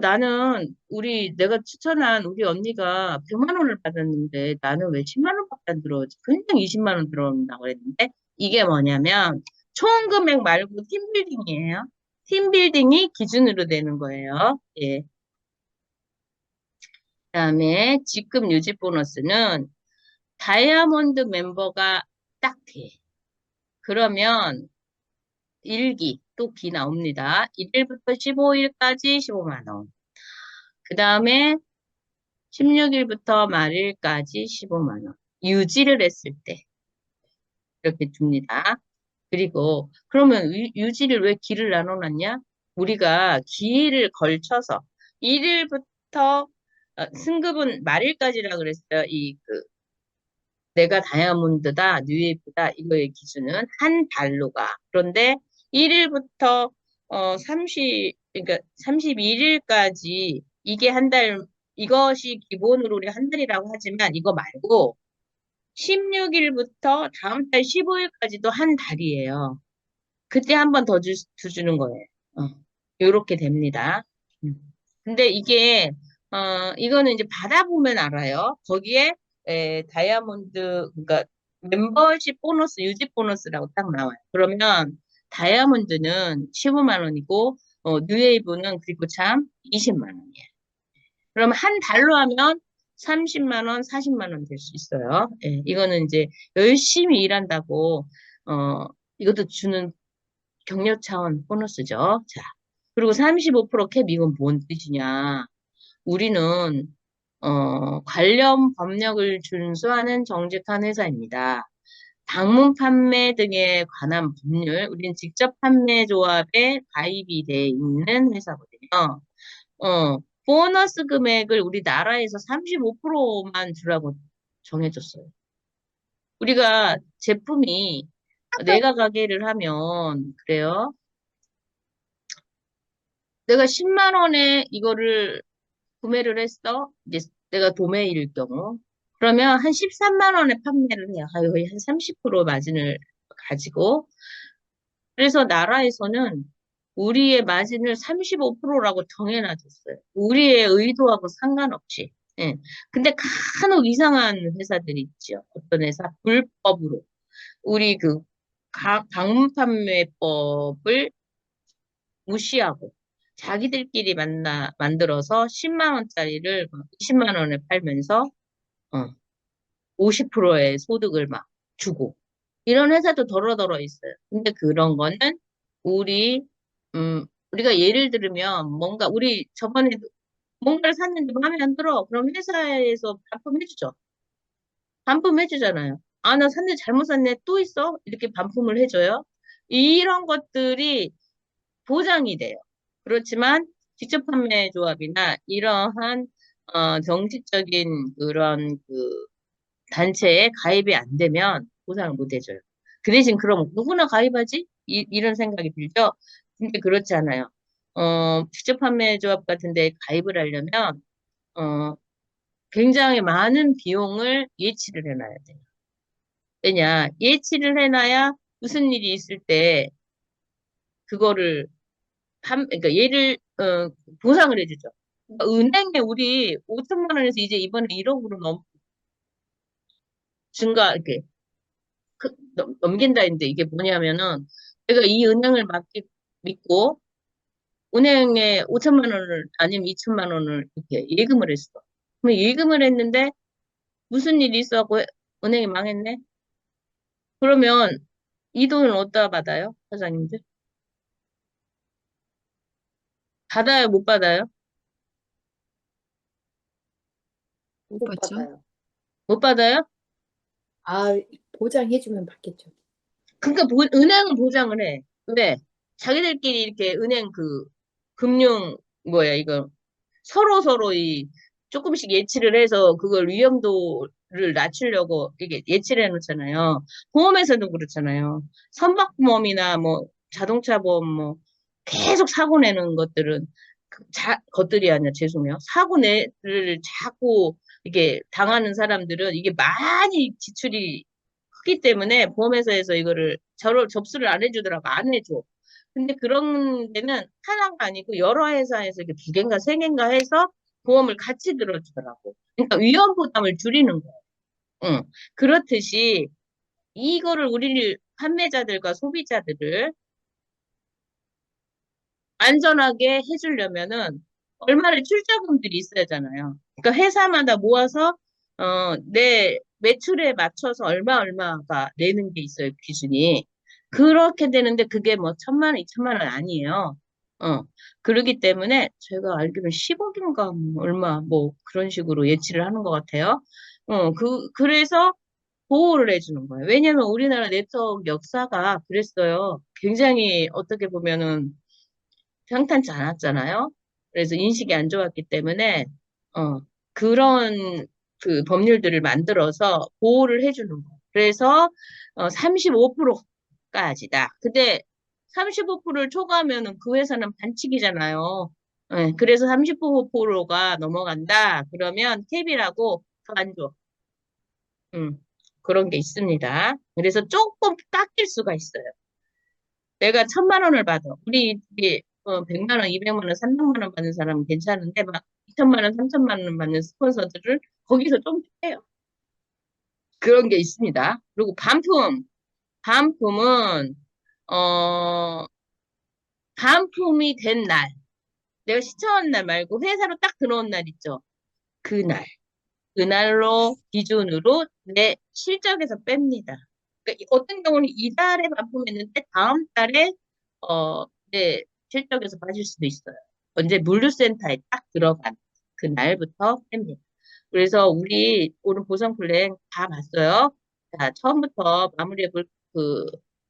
나는 내가 추천한 우리 언니가 100만 원을 받았는데 나는 왜 10만 원밖에 안 들어오지? 그냥 20만 원 들어온다고 그랬는데 이게 뭐냐면 총 금액 말고 팀빌딩이에요. 팀빌딩이 기준으로 되는 거예요. 예. 그다음에 직급 유지 보너스는 다이아몬드 멤버가 딱 돼. 그러면 또 기 나옵니다. 1일부터 15일까지 15만 원. 그 다음에 16일부터 말일까지 15만 원. 유지를 했을 때 이렇게 줍니다. 그리고 그러면 유지를 왜 기를 나눠놨냐? 우리가 기를 걸쳐서 1일부터 승급은 말일까지라 그랬어요. 내가 다이아몬드다, 뉴웨이브다 이거의 기준은 한 달로 가. 그런데 1일부터 그러니까 31일까지 이게 한 달, 이것이 기본으로 우리 한 달이라고 하지만 이거 말고 16일부터 다음 달 15일까지도 한 달이에요. 그때 한 번 더 주는 거예요. 요렇게 됩니다. 음. 근데 이거는 이제 받아보면 알아요. 거기에, 다이아몬드, 그러니까 멤버십 보너스, 유지 보너스라고 딱 나와요. 그러면 다이아몬드는 15만 원이고, 뉴웨이브는 그리고 참 20만 원이에요. 그럼 한 달로 하면 30만 원, 40만 원 될 수 있어요. 예, 이거는 이제 열심히 일한다고, 어, 이것도 주는 격려 차원 보너스죠. 자, 그리고 35%캡 이건 뭔 뜻이냐? 우리는 관련 법령을 준수하는 정직한 회사입니다. 방문 판매 등에 관한 법률, 우리는 직접 판매 조합에 가입이 돼 있는 회사거든요. 보너스 금액을 우리나라에서 35%만 주라고 정해줬어요. 우리가 제품이 내가 가게를 하면 그래요. 내가 10만 원에 이거를 구매를 했어. 이제 내가 도매일 경우. 그러면 한 13만 원에 판매를 해요. 거의 한 30% 마진을 가지고. 그래서 나라에서는 우리의 마진을 35%라고 정해놔줬어요. 우리의 의도하고 상관없이. 예. 근데 간혹 이상한 회사들이 있죠. 어떤 회사 불법으로 우리 그 방문 판매법을 무시하고 자기들끼리 만들어서 10만 원짜리를 20만 원에 팔면서 어, 50%의 소득을 막 주고 이런 회사도 더러더러 있어요. 근데 그런 거는 우리 우리가 예를 들면 뭔가 우리 저번에 뭔가를 샀는데 마음에 안 들어. 그럼 회사에서 반품해주죠. 반품해주잖아요. 아, 나 샀는데 잘못 샀네. 또 있어? 이렇게 반품을 해줘요. 이런 것들이 보장이 돼요. 그렇지만 직접 판매 조합이나 이러한 정식적인 그런 그 단체에 가입이 안 되면 보상을 못 해줘요. 그 대신 그럼 누구나 가입하지? 이런 생각이 들죠? 근데 그렇지 않아요. 직접 판매 조합 같은 데 가입을 하려면 어, 굉장히 많은 비용을 예치를 해놔야 돼요. 왜냐? 예치를 해놔야 무슨 일이 있을 때 그거를 그러니까 얘를 보상을 해주죠. 그러니까 은행에 우리 5천만 원에서 이제 이번에 1억으로 이렇게 넘긴다 했는데 이게 뭐냐면은 내가 이 은행을 믿고 은행에 5천만 원을 아니면 2천만 원을 이렇게 예금을 했어. 그럼 예금을 했는데 무슨 일이 있어갖고 은행이 망했네? 그러면 이 돈을 어디다 받아요? 사장님들? 받아요, 못 받아요? 못 못 받죠? 받아요. 못 받아요? 아, 보장해주면 받겠죠. 그러니까 은행은 보장을 해. 왜? 자기들끼리 이렇게 은행 금융 뭐야 이거 서로 이 조금씩 예치를 해서 그걸 위험도를 낮추려고 이게 예치를 해놓잖아요. 보험에서도 그렇잖아요. 선박보험이나 뭐 자동차 보험 뭐 계속 사고 내는 것들은 것들이 아니라 죄송해요. 사고 내를 자꾸 이게 당하는 사람들은 이게 많이 지출이 크기 때문에 보험회사에서 이거를 저를 접수를 안 해주더라고. 안 해줘. 근데 그런 데는 하나가 아니고 여러 회사에서 이렇게 두 개인가 세 개인가 해서 보험을 같이 들어주더라고. 그러니까 위험 부담을 줄이는 거예요. 응. 그렇듯이 이거를 우리 판매자들과 소비자들을 안전하게 해주려면은 얼마나 출자금들이 있어야잖아요. 그러니까 회사마다 모아서 내 매출에 맞춰서 얼마가 내는 게 있어요, 기준이. 그렇게 되는데 그게 뭐 1,000만 원, 2천만 원 아니에요. 어. 그러기 때문에 제가 알기로는 10억인가 뭐 얼마 뭐 그런 식으로 예치를 하는 것 같아요. 그래서 보호를 해주는 거예요. 왜냐하면 우리나라 네트워크 역사가 그랬어요. 굉장히 어떻게 보면은 평탄치 않았잖아요. 그래서 인식이 안 좋았기 때문에 그런 그 법률들을 만들어서 보호를 해주는 거예요. 그래서 35%까지다. 근데 35%를 초과하면은 그 회사는 반칙이잖아요. 예, 그래서 35%가 넘어간다. 그러면 캡이라고 더 안 줘. 음, 그런 게 있습니다. 그래서 조금 깎일 수가 있어요. 내가 1,000만 원을 받아. 우리 집이 100만 원, 200만 원, 300만 원 받는 사람은 괜찮은데 막 2천만 원, 3천만 원 받는 스폰서들을 거기서 좀 빼요. 그런 게 있습니다. 그리고 반품은 어 반품이 된 날, 내가 시청한 날 말고 회사로 딱 들어온 날 있죠. 그날, 그날로 기준으로 내 실적에서 뺍니다. 그러니까 어떤 경우는 이달에 반품했는데 다음 달에 내 실적에서 빠질 수도 있어요. 언제 물류센터에 딱 들어간 그 날부터 뺍니다. 그래서 우리 오늘 보상 플랜 다 봤어요. 자, 처음부터 그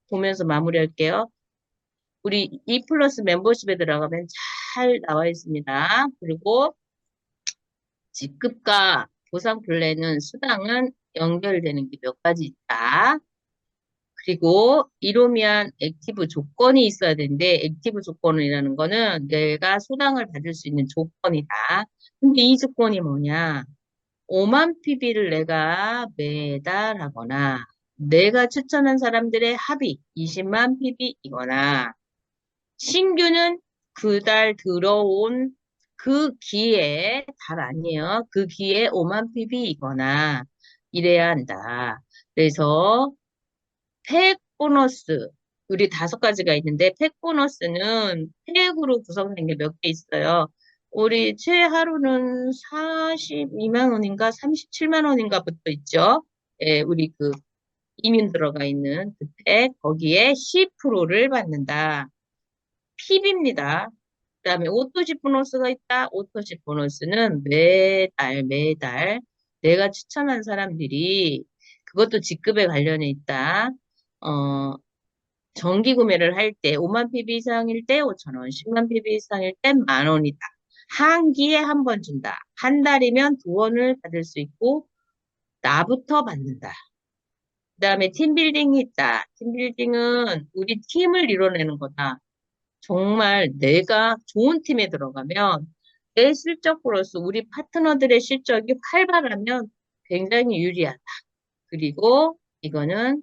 보면서 마무리할게요. 우리 E 플러스 멤버십에 들어가면 잘 나와 있습니다. 그리고 직급과 보상 플랜은 수당은 연결되는 게 몇 가지 있다. 그리고 이로미한 액티브 조건이 있어야 되는데 액티브 조건이라는 거는 내가 수당을 받을 수 있는 조건이다. 근데 이 조건이 뭐냐? 5만 PB를 내가 매달 하거나, 내가 추천한 사람들의 합이 20만 PB이거나, 신규는 그 달 들어온 그 기에, 달 아니에요. 그 기에 5만 PB이거나, 이래야 한다. 그래서, 팩 보너스, 우리 5가지가 있는데, 팩 보너스는 팩으로 구성된 게 몇 개 있어요. 우리 최하루는 42만 원인가 37만 원인가 부터 있죠. 예, 우리 그 이민 들어가 있는 그 팩, 거기에 10%를 받는다. 핍입니다. 그다음에 오토십 보너스가 있다. 오토십 보너스는 매달 내가 추천한 사람들이 그것도 직급에 관련해 있다. 어, 정기 구매를 할 때 5만 PB 이상일 때 5천 원, 10만 PB 이상일 때 만 원이다. 한 기에 한 번 준다. 한 달이면 2원을 받을 수 있고 나부터 받는다. 그다음에 팀빌딩이 있다. 팀빌딩은 우리 팀을 이뤄내는 거다. 정말 내가 좋은 팀에 들어가면 내 실적 플러스 우리 파트너들의 실적이 활발하면 굉장히 유리하다. 그리고 이거는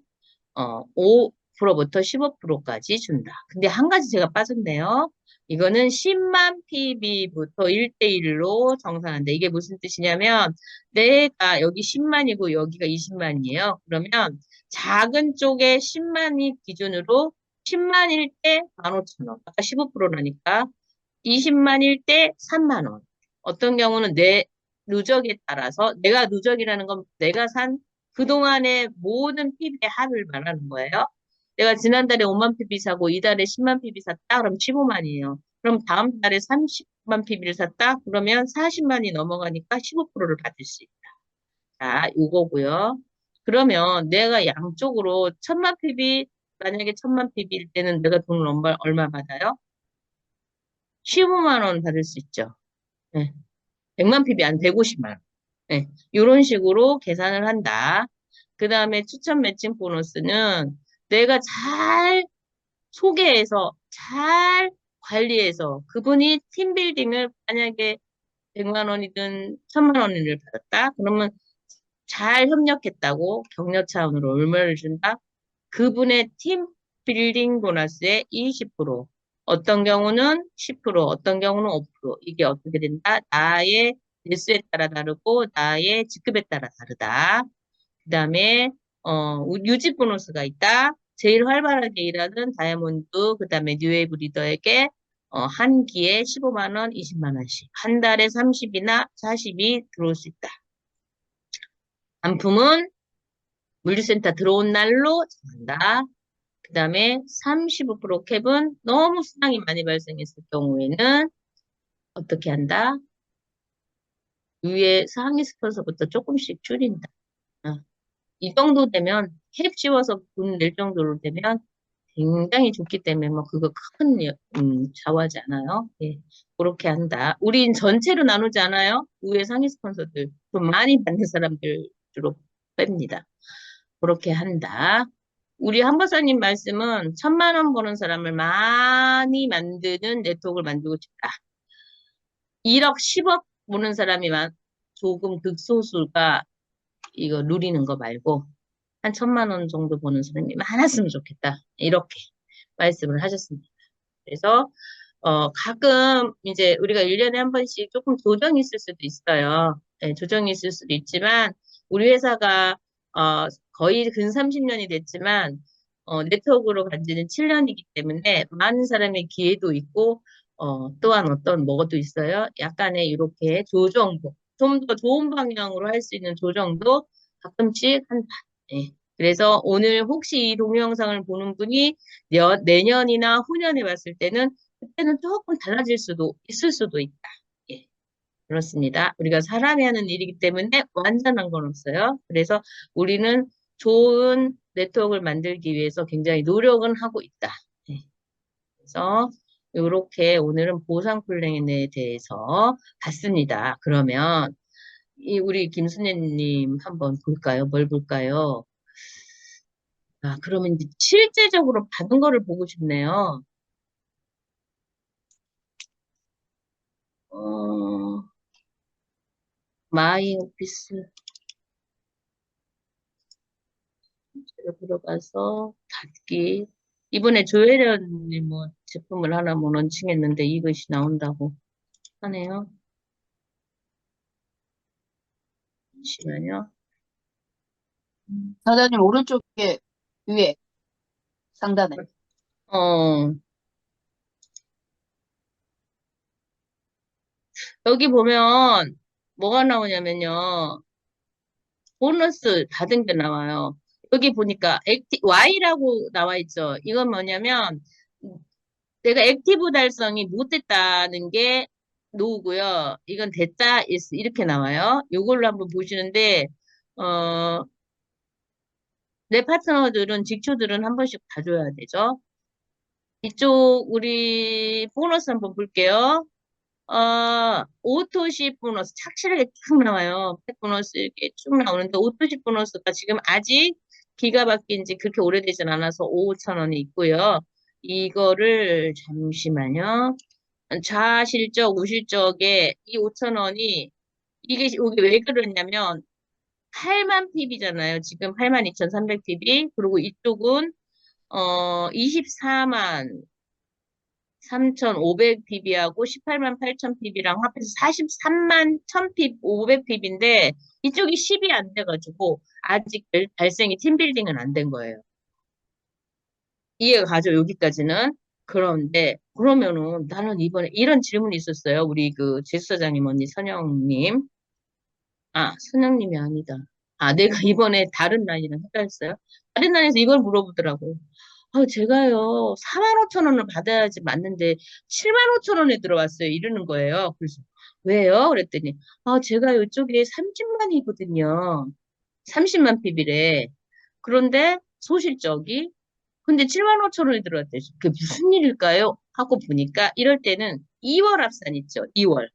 5%부터 15%까지 준다. 근데 한 가지 제가 빠졌네요. 이거는 10만 PB부터 1대1로 정산한다. 이게 무슨 뜻이냐면 내가 여기 10만이고 여기가 20만이에요. 그러면 작은 쪽에 10만이 기준으로 10만일 때 15,000원. 아까 15%라니까 20만일 때 3만 원. 어떤 경우는 내 누적에 따라서 내가 누적이라는 건 내가 산 그동안의 모든 PB의 합을 말하는 거예요. 내가 지난달에 5만 PB 사고 이달에 10만 PB 샀다. 그럼 15만이에요. 그럼 다음 달에 30만 PB를 샀다. 그러면 40만이 넘어가니까 15%를 받을 수 있다. 자, 이거고요. 그러면 내가 양쪽으로 1000만 PB 만약에 1000만 PB일 때는 내가 돈을 얼마 받아요? 15만 원 받을 수 있죠. 네. 100만 PB 안 150만 원. 네. 이런 식으로 계산을 한다. 그 다음에 추천 매칭 보너스는 내가 잘 소개해서 잘 관리해서 그분이 팀빌딩을 만약에 100만 원이든 1000만 원을 받았다. 그러면 잘 협력했다고 격려 차원으로 얼마를 준다? 그분의 팀 빌딩 보너스의 20%, 어떤 경우는 10%, 어떤 경우는 5%. 이게 어떻게 된다? 나의 개수에 따라 다르고 나의 직급에 따라 다르다. 그다음에 유지 보너스가 있다. 제일 활발하게 일하는 다이아몬드, 그다음에 뉴웨이브 리더에게 한 기에 15만 원, 20만 원씩, 한 달에 30이나 40이 들어올 수 있다. 반품은 물류센터 들어온 날로 정한다. 그 다음에 35% 캡은 너무 수당이 많이 발생했을 경우에는 어떻게 한다? 위에 상위 스폰서부터 조금씩 줄인다. 어, 이 정도 되면 캡 씌워서 돈 낼 정도로 되면 굉장히 좋기 때문에 뭐 그거 큰 좌우하지 않아요. 예, 그렇게 한다. 우린 전체로 나누지 않아요. 위에 상위 스폰서들 좀 많이 받는 사람들 주로 뺍니다. 그렇게 한다. 우리 한박사님 말씀은 1,000만 원 버는 사람을 많이 만드는 네트워크를 만들고 싶다. 1억, 10억 버는 사람이 조금 극소수가 이거 누리는 거 말고 한 1,000만 원 정도 버는 사람이 많았으면 좋겠다. 이렇게 말씀을 하셨습니다. 그래서 가끔 이제 우리가 1년에 한 번씩 조금 조정이 있을 수도 있어요. 네, 조정이 있을 수도 있지만 우리 회사가 거의 근 30년이 됐지만 네트워크로 간 지는 7년이기 때문에 많은 사람의 기회도 있고 또한 어떤 뭐도 있어요. 약간의 이렇게 조정도 좀 더 좋은 방향으로 할 수 있는 조정도 가끔씩 한다. 네. 그래서 오늘 혹시 이 동영상을 보는 분이 내년이나 후년에 봤을 때는 그때는 조금 달라질 수도 있을 수도 있다. 예, 그렇습니다. 우리가 사람이 하는 일이기 때문에 완전한 건 없어요. 그래서 우리는 좋은 네트워크를 만들기 위해서 굉장히 노력은 하고 있다. 예, 그래서 이렇게 오늘은 보상 플랜에 대해서 봤습니다. 그러면 우리 김순애님 한번 볼까요? 뭘 볼까요? 아, 그러면 이제 실제적으로 받은 거를 보고 싶네요. 어, 마이 오피스 제가 들어가서 닫기. 이번에 조혜련이 뭐 제품을 하나 뭐 런칭했는데 이것이 나온다고 하네요. 잠시만요. 사장님 오른쪽에 위에 상단에 어, 여기 보면 뭐가 나오냐면요. 보너스 받은 게 나와요. 여기 보니까 Y라고 나와 있죠. 이건 뭐냐면 내가 액티브 달성이 못됐다는 게 노고요. 이건 됐다, 이렇게 나와요. 이걸로 한번 보시는데, 어, 내 파트너들은, 직초들은 한 번씩 봐줘야 되죠. 이쪽, 우리 보너스 한번 볼게요. 오토시 보너스 착실하게 쭉 나와요. 팩 보너스 이렇게 쭉 나오는데 오토시 보너스가 지금 아직 기가 막힌 지 그렇게 오래되진 않아서 5천 원이 있고요. 이거를 잠시만요. 좌실적, 우실적에 이 5천 원이 이게 왜 그러냐면 8만 핍이잖아요. 지금 8만 2,300 핍이 그리고 이쪽은 24만 3,500 핍이하고 18만 8천 핍이랑 합해서 43만 1,000 핍, 500 핍인데 이쪽이 10이 안 돼가지고 아직 발생이 팀빌딩은 안 된 거예요. 이해가 가죠, 여기까지는. 그런데 그러면은 나는 이번에 이런 질문이 있었어요. 우리 그 제수사장님 언니 선영님. 아, 선영님이 아니다. 아, 내가 이번에 다른 라인이랑 헷갈렸어요. 다른 라인에서 이걸 물어보더라고요. 아, 제가요, 4만 5천 원을 받아야지 맞는데 7만 5천 원에 들어왔어요. 이러는 거예요. 그래서, 왜요? 그랬더니, 아, 제가 이쪽에 30만이거든요. 30만 PB래. 그런데 소실적이, 근데 7만 5천 원이 들어왔대요. 그게 무슨 일일까요? 하고 보니까 이럴 때는 2월 합산 있죠. 2월.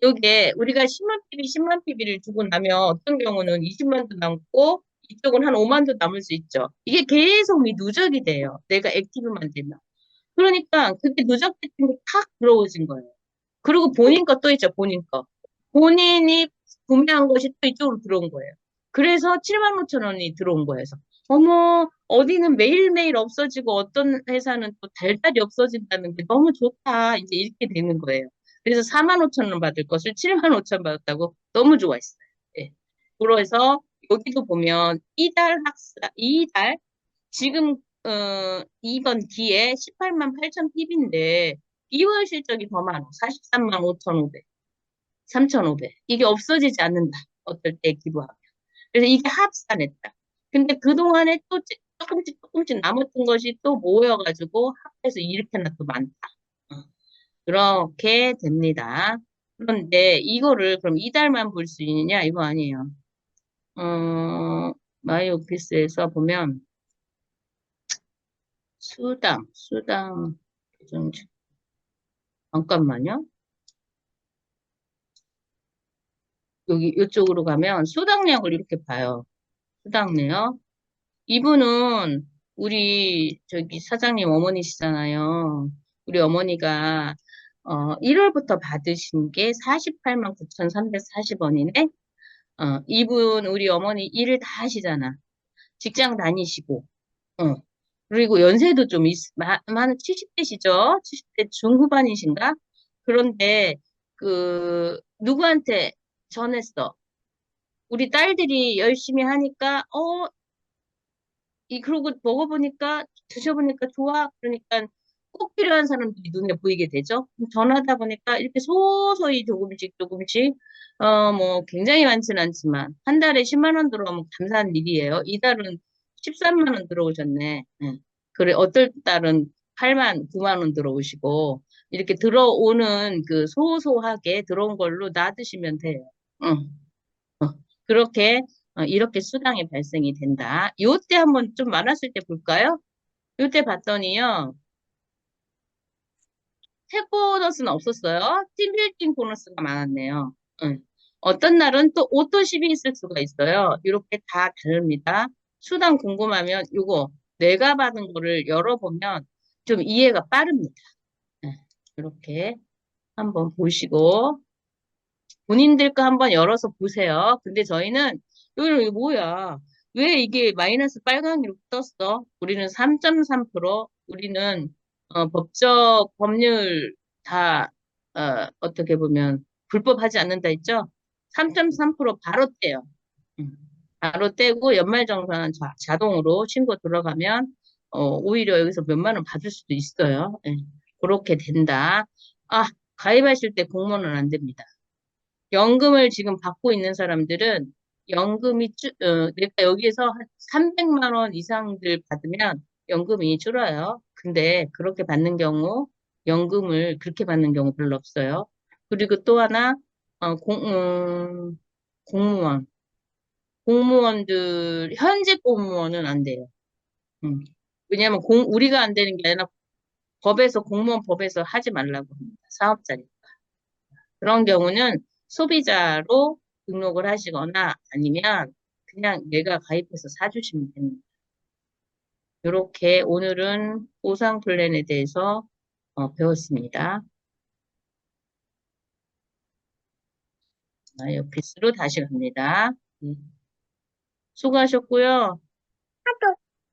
요게 우리가 10만 PB, 10만 PB를 주고 나면 어떤 경우는 20만도 남고 이쪽은 한 5만도 남을 수 있죠. 이게 계속 누적이 돼요. 내가 액티브만 되면. 그러니까 그게 누적된 게탁 들어오진 거예요. 그리고 본인 것도 있죠, 본인 거. 본인이 구매한 것이 또 이쪽으로 들어온 거예요. 그래서 7만 5천 원이 들어온 거예요. 그래서 어머, 어디는 매일매일 없어지고 어떤 회사는 또 달달이 없어진다는 게 너무 좋다. 이제 이렇게 되는 거예요. 그래서 4만 5천 원 받을 것을 7만 5천 받았다고 너무 좋아했어요. 예. 그래서 여기도 보면 이달 학사, 이달 지금 이번 기에 18만 8천 핍인데 2월 실적이 더 많아. 43만 5,500, 3,500. 이게 없어지지 않는다. 어떨 때 기부하면. 그래서 이게 합산했다. 근데 그동안에 또 조금씩 조금씩 남았던 것이 또 모여가지고 합해서 이렇게나 또 많다. 어, 그렇게 됩니다. 그런데 이거를 그럼 이달만 볼 수 있느냐? 이거 아니에요. 마이 오피스에서 보면 수당, 계정 잠깐만요. 여기, 이쪽으로 가면 수당량을 이렇게 봐요. 수당내요. 이분은 우리 저기 사장님 어머니시잖아요. 우리 어머니가 1월부터 받으신 게 48만 9,340원이네. 이분 우리 어머니 일을 다 하시잖아. 직장 다니시고. 어. 그리고 연세도 좀 많은 70대시죠? 70대 중후반이신가? 그런데 그 누구한테 전했어? 우리 딸들이 열심히 하니까 그러고 먹어보니까, 드셔보니까 좋아. 그러니까 꼭 필요한 사람들이 눈에 보이게 되죠. 전하다 보니까 이렇게 소소히 조금씩 조금씩, 뭐, 굉장히 많지는 않지만, 한 달에 10만 원 들어오면 감사한 일이에요. 이달은 13만 원 들어오셨네. 예. 그래, 어떨 달은 8만, 9만 원 들어오시고, 이렇게 들어오는 그 소소하게 들어온 걸로 놔두시면 돼요. 응. 그렇게 이렇게 수당이 발생이 된다. 요때 한번 좀 많았을 때 볼까요? 요때 봤더니요. 책 보너스는 없었어요. 팀빌딩 보너스가 많았네요. 응. 어떤 날은 또 오토십이 있을 수가 있어요. 이렇게 다 다릅니다. 수당 궁금하면 요거 내가 받은 거를 열어보면 좀 이해가 빠릅니다. 네, 이렇게 한번 보시고 본인들 거 한번 열어서 보세요. 근데 저희는, 이거 뭐야? 왜 이게 마이너스 빨강이로 떴어? 우리는 3.3%, 우리는, 법적, 법률 다, 어떻게 보면, 불법하지 않는다 했죠? 3.3% 바로 떼요. 음. 바로 떼고 연말정산 자동으로 신고 들어가면 오히려 여기서 몇만 원 받을 수도 있어요. 예. 그렇게 된다. 아, 가입하실 때 공모는 안 됩니다. 연금을 지금 받고 있는 사람들은 연금이 내가 여기에서 한 300만 원 이상들 받으면 연금이 줄어요. 근데 그렇게 받는 경우, 연금을 그렇게 받는 경우 별로 없어요. 그리고 또 하나, 공무원. 공무원들, 현직 공무원은 안 돼요. 음. 왜냐하면 우리가 안 되는 게 아니라 법에서, 공무원 법에서 하지 말라고 합니다. 사업자니까. 그런 경우는 소비자로 등록을 하시거나 아니면 그냥 내가 가입해서 사주시면 됩니다. 이렇게 오늘은 보상 플랜에 대해서 배웠습니다. 옆피스로 다시 갑니다. 수고하셨고요.